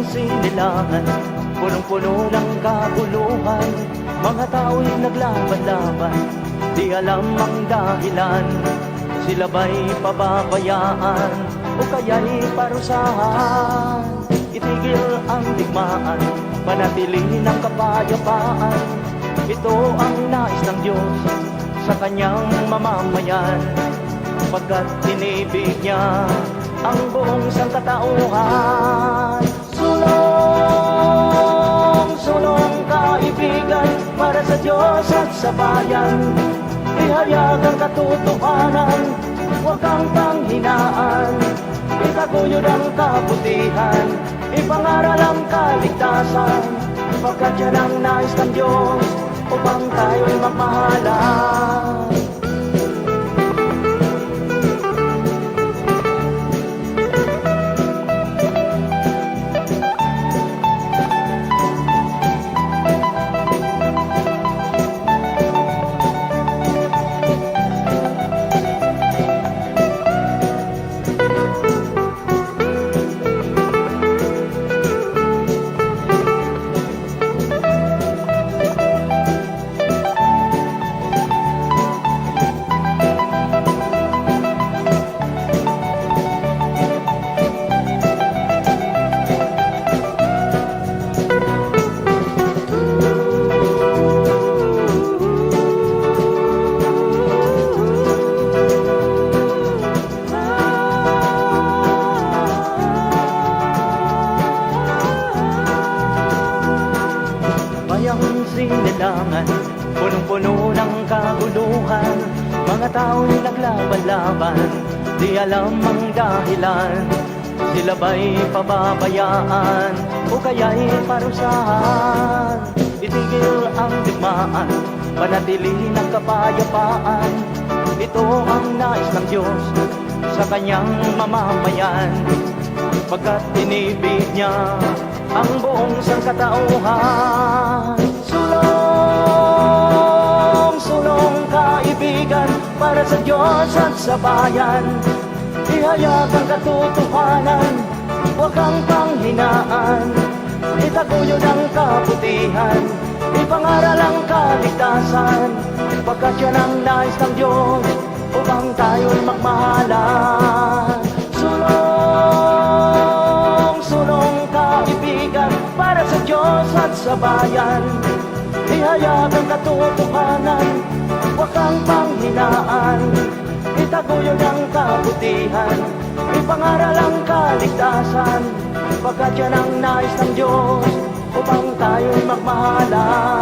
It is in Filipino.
Sinilangan, punong-puno ng kabuluhan, mga tao'y naglaban-laban, di alam ang dahilan. Sila ba'y pababayaan o kaya'y parusahan? Itigil ang digmaan, panatilihin ang kapayapaan. Ito ang nais ng Diyos sa kanyang mamamayan, pagkat tinibig niya ang buong sangkatauhan. Sulong kaibigan para sa Diyos at sa bayan. Ihayag ang katotohanan, huwag kang panghinaan. Itaguyod ang kabutihan, ipangaral ang kaligtasan, pagkat yan ang nais ng Diyos upang tayo'y magmahalan. Sinilangan, punong-puno ng kaguluhan, mga tao'y naglaban-laban, di alam ang dahilan. Sila ba'y pababayaan o kaya'y parusahan? Itigil ang digmaan, panatilihin ang kapayapaan. Ito ang nais ng Diyos sa kanyang mamamayan, pagkat tinibig niya ang buong sangkatauhan. Sulong kaibigan para sa Diyos at sa bayan. Ihayag ang katotohanan, huwag kang panghinaan. Itaguyod ang kabutihan, ipangaral ang kaligtasan, pagkat yan ang nais ng Diyos upang tayo'y magmahalan. Sulong kaibigan para sa Diyos at sa bayan. Ihayag ang katotohanan, huwag kang panghinaan. Itaguyod ang kabutihan, ipangaral ang kaligtasan, pagkat yan ang nais ng Diyos upang tayo'y magmahalan.